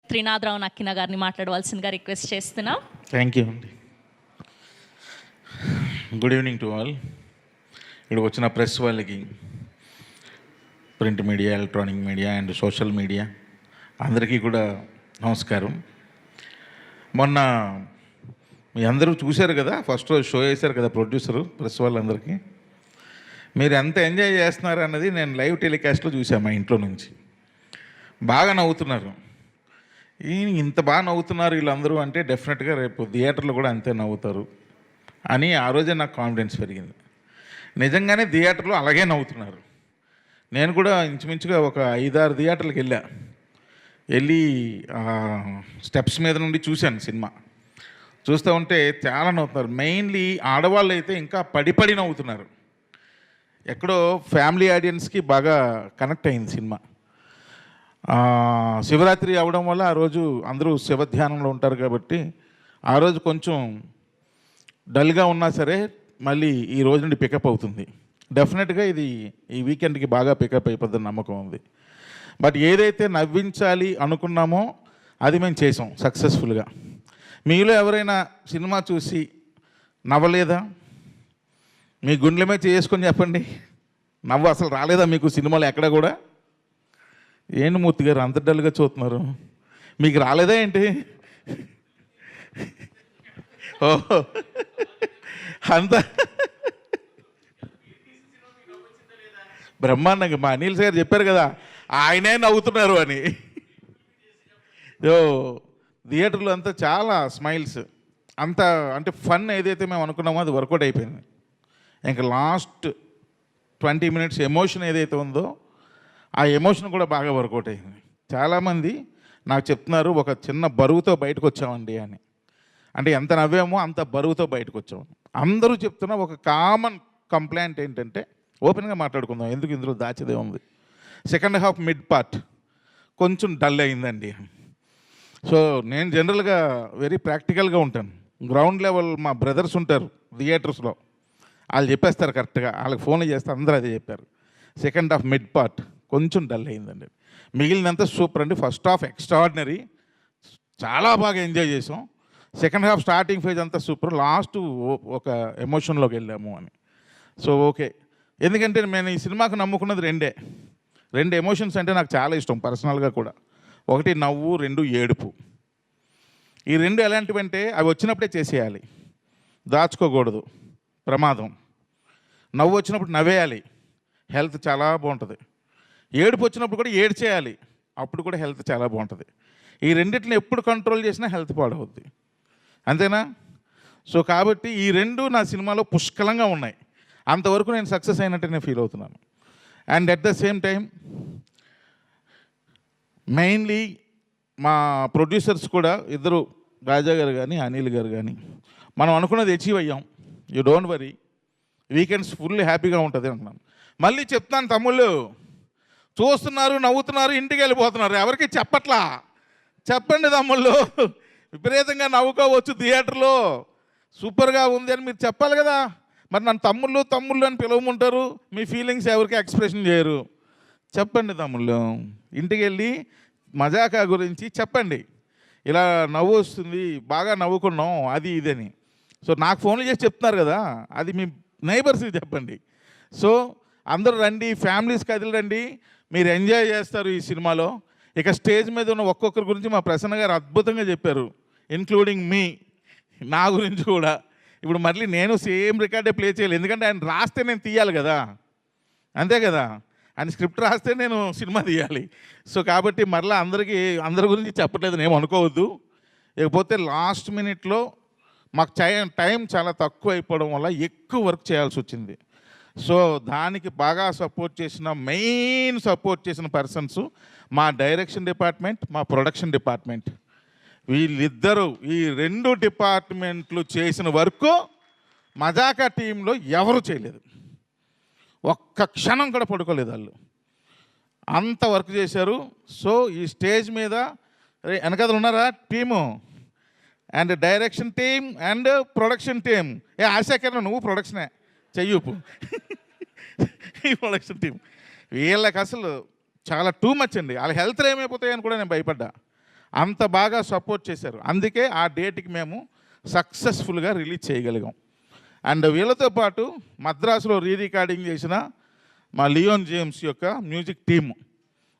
త్రినాథరావు నక్కిన గారిని మాట్లాడవలసిందిగా రిక్వెస్ట్ చేస్తున్నా. థ్యాంక్ యూ అండి. Good evening to all. ఇక్కడ వచ్చిన ప్రెస్ వాళ్ళకి, print media, electronic media and social media అందరికీ కూడా నమస్కారం. మొన్న మీ అందరూ చూశారు కదా, ఫస్ట్ రోజు షో వేశారు కదా ప్రొడ్యూసరు, ప్రెస్ వాళ్ళందరికీ. మీరు ఎంత ఎంజాయ్ చేస్తున్నారు అన్నది నేను లైవ్ టెలికాస్ట్లో చూసాను మా ఇంట్లో నుంచి. బాగా నవ్వుతున్నారు. ఇంత బాగా నవ్వుతున్నారు వీళ్ళందరూ అంటే డెఫినెట్గా రేపు థియేటర్లో కూడా అంతే నవ్వుతారు అని ఆ రోజే నాకు కాన్ఫిడెన్స్ పెరిగింది. నిజంగానే థియేటర్లో అలాగే నవ్వుతున్నారు. నేను కూడా ఇంచుమించుగా ఒక 5-6 థియేటర్లకు వెళ్ళి స్టెప్స్ మీద నుండి చూశాను సినిమా. చూస్తూ ఉంటే చాలా నవ్వుతున్నారు. మెయిన్లీ ఆడవాళ్ళు అయితే ఇంకా పడి నవ్వుతున్నారు. ఎక్కడో ఫ్యామిలీ ఆడియన్స్కి బాగా కనెక్ట్ అయింది సినిమా. శివరాత్రి అవడం వల్ల ఆ రోజు అందరూ శివధ్యానంలో ఉంటారు కాబట్టి ఆ రోజు కొంచెం డల్గా ఉన్నా సరే మళ్ళీ ఈ రోజు నుండి పికప్ అవుతుంది. డెఫినెట్గా ఇది ఈ వీకెండ్కి బాగా పికప్ అయిపోద్దని నమ్మకం ఉంది. బట్ ఏదైతే నవ్వించాలి అనుకున్నామో అది మేము చేసాం సక్సెస్ఫుల్గా. మీలో ఎవరైనా సినిమా చూసి నవ్వలేదా? మీ గుండెలమే చేసుకొని చెప్పండి. నవ్వు అసలు రాలేదా మీకు సినిమాలో ఎక్కడ కూడా? ఏంటి మూర్తి గారు అంత డల్గా చూస్తున్నారు, మీకు రాలేదా ఏంటి? ఓహో, అంత బ్రహ్మాండంగా మా అనిల్ గారు చెప్పారు కదా, ఆయనే నవ్వుతున్నారు అని. థియేటర్లో అంతా చాలా స్మైల్స్, అంత అంటే ఫన్ ఏదైతే మేము అనుకున్నామో అది వర్కౌట్ అయిపోయింది. ఇంకా లాస్ట్ 20 మినిట్స్ ఎమోషన్ ఏదైతే ఉందో ఆ ఎమోషన్ కూడా బాగా వర్కౌట్ అయింది. చాలామంది నాకు చెప్తున్నారు ఒక చిన్న బరువుతో బయటకు వచ్చామండి అని. అంటే ఎంత నవ్వామో అంత బరువుతో బయటకు వచ్చాము. అందరూ చెప్తున్న ఒక కామన్ కంప్లైంట్ ఏంటంటే, ఓపెన్గా మాట్లాడుకుందాం, ఎందుకు ఇందులో దాచేదే ఉంది, సెకండ్ హాఫ్ మిడ్ పార్ట్ కొంచెం డల్ అయిందండి. సో నేను జనరల్గా వెరీ ప్రాక్టికల్గా ఉంటాను. గ్రౌండ్ లెవెల్ మా బ్రదర్స్ ఉంటారు థియేటర్స్లో, వాళ్ళు చెప్పేస్తారు కరెక్ట్గా. వాళ్ళకి ఫోన్లు చేస్తే అందరూ అదే చెప్పారు, సెకండ్ హాఫ్ మిడ్ పార్ట్ కొంచెం డల్ అయిందండి. మిగిలినంత సూపర్ అండి. ఫస్ట్ హాఫ్ ఎక్స్ట్రాడినరీ, చాలా బాగా ఎంజాయ్ చేసాం. సెకండ్ హాఫ్ స్టార్టింగ్ ఫేజ్ అంతా సూపర్, లాస్ట్ ఒక ఎమోషన్లోకి వెళ్ళాము అని. సో ఓకే, ఎందుకంటే నేను ఈ సినిమాకు నమ్ముకున్నది రెండు ఎమోషన్స్ అంటే నాకు చాలా ఇష్టం పర్సనల్గా కూడా. ఒకటి నవ్వు, 2 ఏడుపు. ఈ 2 ఎలాంటివంటే అవి వచ్చినప్పుడే చేసేయాలి, దాచుకోకూడదు, ప్రమాదం. నవ్వు వచ్చినప్పుడు నవ్వేయాలి, హెల్త్ చాలా బాగుంటుంది. ఏడుపు వచ్చినప్పుడు కూడా ఏడ్చేయాలి, అప్పుడు కూడా హెల్త్ చాలా బాగుంటుంది. ఈ రెండింటిని ఎప్పుడు కంట్రోల్ చేసినా హెల్త్ పాడవుద్ది, అంతేనా? సో కాబట్టి ఈ 2 నా సినిమాలో పుష్కలంగా ఉన్నాయి. అంతవరకు నేను సక్సెస్ అయినట్టు నేను ఫీల్ అవుతున్నాను. And at the same time mainly మా ప్రొడ్యూసర్స్ కూడా ఇద్దరు, రాజా గారు కానీ అనిల్ గారు కానీ, మనం అనుకున్నది అచీవ్ అయ్యాం. You don't worry, weekends full హ్యాపీగా ఉంటుంది అంటున్నాను. మళ్ళీ చెప్తాను తమ్ముళ్ళు, చూస్తున్నారు, నవ్వుతున్నారు, ఇంటికి వెళ్ళిపోతున్నారు, ఎవరికి చెప్పట్లా. చెప్పండి తమ్ముళ్ళు, విపరీతంగా నవ్వుకోవచ్చు థియేటర్లో, సూపర్గా ఉంది అని మీరు చెప్పాలి కదా. మరి నన్ను తమ్ముళ్ళు అని పిలవమంటారు, మీ ఫీలింగ్స్ ఎవరికి ఎక్స్ప్రెషన్ చేయరు. చెప్పండి తమ్ముళ్ళు, ఇంటికి వెళ్ళి మజాకా గురించి చెప్పండి, ఇలా నవ్వు వస్తుంది, బాగా నవ్వుకున్నాం, అది ఇదని. సో నాకు ఫోన్లు చేసి చెప్తున్నారు కదా, అది మీ నైబర్స్కి చెప్పండి. సో అందరూ రండి, ఫ్యామిలీస్ కదిలిరండి, మీరు ఎంజాయ్ చేస్తారు ఈ సినిమాలో. ఇక స్టేజ్ మీద ఉన్న ఒక్కొక్కరి గురించి మా ప్రసన్న గారు అద్భుతంగా చెప్పారు, ఇన్క్లూడింగ్ మీ, నా గురించి కూడా. ఇప్పుడు మళ్ళీ నేను సేమ్ రికార్డే ప్లే చేయాలి, ఎందుకంటే ఆయన రాస్తే నేను తీయాలి కదా, అంతే కదా. ఆయన స్క్రిప్ట్ రాస్తే నేను సినిమా తీయాలి. సో కాబట్టి మరలా అందరి గురించి చెప్పట్లేదు నేను అనుకోవద్దు. ఇకపోతే లాస్ట్ మినిట్లో మాకు టైం చాలా తక్కువ అయిపోవడం వల్ల ఎక్కువ వర్క్ చేయాల్సి వచ్చింది. సో దానికి బాగా మెయిన్ సపోర్ట్ చేసిన పర్సన్స్ మా డైరెక్షన్ డిపార్ట్మెంట్, మా ప్రొడక్షన్ డిపార్ట్మెంట్. వీళ్ళిద్దరూ, ఈ 2 డిపార్ట్మెంట్లు చేసిన వర్క్ మజాకా టీంలో ఎవరు చేయలేదు. ఒక్క క్షణం కూడా పడుకోలేదు వాళ్ళు, అంత వర్క్ చేశారు. సో ఈ స్టేజ్ మీద వెనకదలు ఉన్నారా team, and direction team and production team. ఆశాకరణ నువ్వు ప్రొడక్షనే చెయ్యూపు. ఈ ప్రొడక్షన్ టీం వీళ్ళకి అసలు చాలా టూ మచ్ అండి. వాళ్ళ హెల్త్ ఏమైపోతాయని కూడా నేను భయపడ్డా. అంత బాగా సపోర్ట్ చేశారు. అందుకే ఆ డేట్కి మేము సక్సెస్ఫుల్గా రిలీజ్ చేయగలిగాం. అండ్ వీళ్ళతో పాటు మద్రాసులో రికార్డింగ్ చేసిన మా లియోన్ జేమ్స్ యొక్క మ్యూజిక్ టీమ్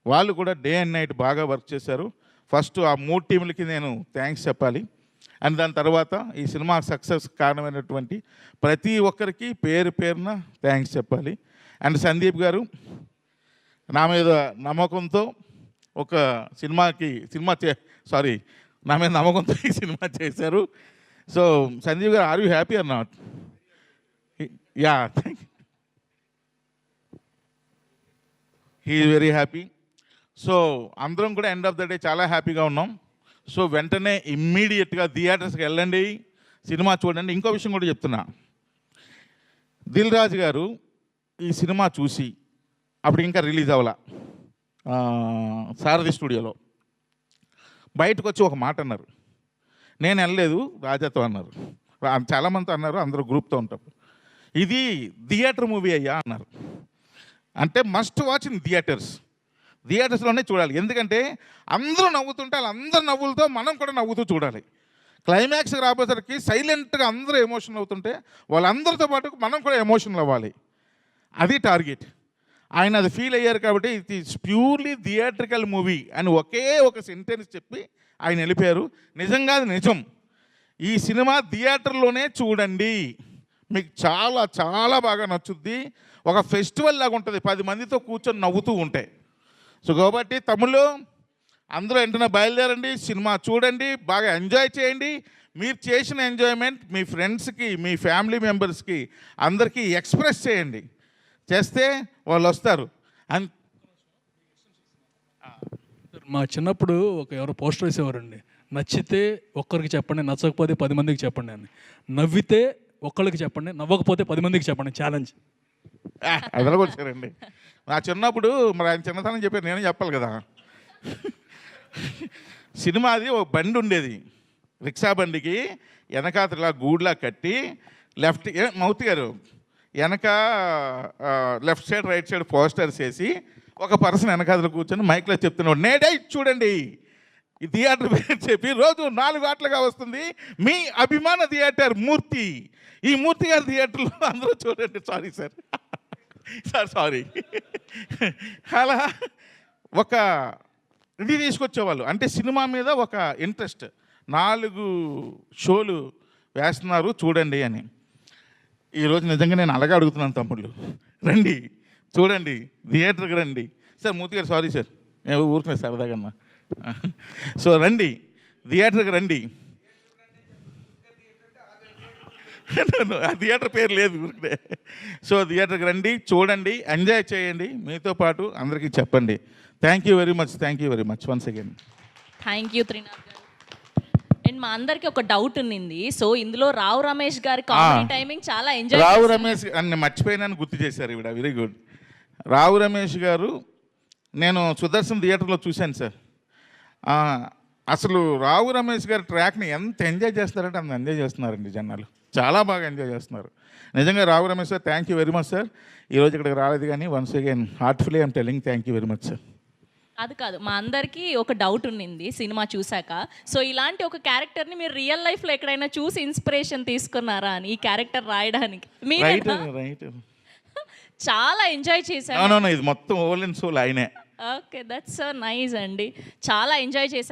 వాళ్ళు కూడా డే అండ్ నైట్ బాగా వర్క్ చేశారు. ఫస్ట్ ఆ 3 టీంలకి నేను థ్యాంక్స్ చెప్పాలి. అండ్ దాని తర్వాత ఈ సినిమా సక్సెస్ కారణమైనటువంటి ప్రతి ఒక్కరికి పేరు పేరున థ్యాంక్స్ చెప్పాలి. అండ్ సందీప్ గారు నా మీద నమ్మకంతో ఒక నా మీద నమ్మకంతో ఈ సినిమా చేశారు. సో సందీప్ గారు, are you happy or not? Yeah, thank you. He is very happy. So అందరం కూడా ఎండ్ ఆఫ్ ద డే చాలా హ్యాపీగా ఉన్నాం. సో వెంటనే ఇమ్మీడియట్గా థియేటర్స్కి వెళ్ళండి, సినిమా చూడండి. ఇంకో విషయం కూడా చెప్తున్నా, దిల్ రాజు గారు ఈ సినిమా చూసి అప్పుడు ఇంకా రిలీజ్ అవ్వాల సారథి స్టూడియోలో బయటకు వచ్చి ఒక మాట అన్నారు. నేను వెళ్ళలేదు, రాజాతో అన్నారు, చాలామంది అన్నారు, అందరూ గ్రూప్తో ఉంటారు. ఇది థియేటర్ మూవీ అయ్యా అన్నారు. అంటే మస్ట్ వాచ్ ఇన్ థియేటర్స్లోనే చూడాలి. ఎందుకంటే అందరూ నవ్వుతుంటే వాళ్ళందరూ నవ్వులతో మనం కూడా నవ్వుతూ చూడాలి. క్లైమాక్స్కి రాబోయేసరికి సైలెంట్గా అందరూ ఎమోషనల్ అవుతుంటే వాళ్ళందరితో పాటు మనం కూడా ఎమోషనల్ అవ్వాలి. అది టార్గెట్. ఆయన అది ఫీల్ అయ్యారు కాబట్టి it is purely theatrical movie అని ఒకే ఒక సెంటెన్స్ చెప్పి ఆయన వెళ్ళిపోయారు. నిజంగా అది నిజం. ఈ సినిమా థియేటర్లోనే చూడండి, మీకు చాలా చాలా బాగా నచ్చుద్ది. ఒక ఫెస్టివల్ లాగా ఉంటుంది, 10 మందితో కూర్చొని నవ్వుతూ ఉంటాయి. సో కాబట్టి తమ్ముళ్ళు అందరూ వెంటనే బయలుదేరండి, సినిమా చూడండి, బాగా ఎంజాయ్ చేయండి. మీరు చేసిన ఎంజాయ్మెంట్ మీ ఫ్రెండ్స్కి, మీ ఫ్యామిలీ మెంబర్స్కి అందరికీ ఎక్స్ప్రెస్ చేయండి. చేస్తే వాళ్ళు వస్తారు. మా చిన్నప్పుడు ఎవరో పోస్టర్ వేసేవారండి, నచ్చితే ఒక్కరికి చెప్పండి, నచ్చకపోతే 10 మందికి చెప్పండి అని. నవ్వితే ఒక్కరికి చెప్పండి, నవ్వకపోతే 10 మందికి చెప్పండి. ఛాలెంజ్ అదలగొచ్చారండి. నా చిన్నప్పుడు మరి ఆయన చిన్నతనం చెప్పారు, నేనే చెప్పాలి కదా. సినిమాది ఒక బండి ఉండేది, రిక్షా బండికి వెనకాతలా గూడ్లా కట్టి మౌతి గారు వెనక left side right side posters వేసి ఒక పర్సన్ వెనకాతలు కూర్చొని మైక్లో చెప్తున్నాడు, నేడే చూడండి ఈ థియేటర్ పేరు చెప్పి రోజు 4 గంటలుగా వస్తుంది మీ అభిమాన థియేటర్ మూర్తి. ఈ మూర్తి గారి థియేటర్లో అందరూ చూడండి. సారీ అలా ఒక ఇది తీసుకొచ్చేవాళ్ళు. అంటే సినిమా మీద ఒక ఇంట్రెస్ట్, 4 షోలు వేస్తున్నారు చూడండి అని. ఈరోజు నిజంగా నేను అలాగే అడుగుతున్నాను, తమ్ముళ్ళు రండి చూడండి, థియేటర్కి రండి. సార్ మూర్తి గారు సారీ సార్, నేను ఊరుకునే సరదాగా. సో రండి, థియేటర్కి రండి. ఆ థియేటర్ పేరు లేదు ఊరికే. సో థియేటర్కి రండి, చూడండి, ఎంజాయ్ చేయండి, మీతో పాటు అందరికీ చెప్పండి. Thank you very much once again. Thank you Trinath గారు. అండ్ మా అందరికి ఒక డౌట్ ఉన్నింది. సో ఇందులో రావు రమేష్ గారి కామెడీ టైమింగ్ చాలా ఎంజాయ్. రావు రమేష్ అన్ని మర్చిపోయినాను, గుర్తు చేశారు ఇవిడ, వెరీ గుడ్. రావు రమేష్ గారు నేను సుదర్శన్ థియేటర్లో చూశాను సార్. అసలు రావు రమేష్ గారి ట్రాక్ని ఎంత ఎంజాయ్ చేస్తారంటే అంత ఎంజాయ్ చేస్తున్నారండి జనాలు, చాలా బాగా ఎంజాయ్ చేస్తున్నారు. నిజంగా Rao Ramesh sir, thank you very much sir. ఈరోజు ఇక్కడికి రాలేదు కానీ once again heartfully I'm telling thank you very much sir. కాదు మా అందరికీ ఒక డౌట్ ఉన్నింది సినిమా చూసాక. సో ఇలాంటి ఒక క్యారెక్టర్ని మీరు రియల్ లైఫ్లో ఎక్కడైనా చూసి ఇన్స్పిరేషన్ తీసుకున్నారా అని ఈ క్యారెక్టర్ రాయడానికి? రైట్ చాలా ఎంజాయ్ చేశాను. ఇది మొత్తం ఓల్ అండ్ సోల్ ఆయనే. ఓకే, దట్స్ సో నైస్ అండి. చాలా ఎంజాయ్ చేశాను.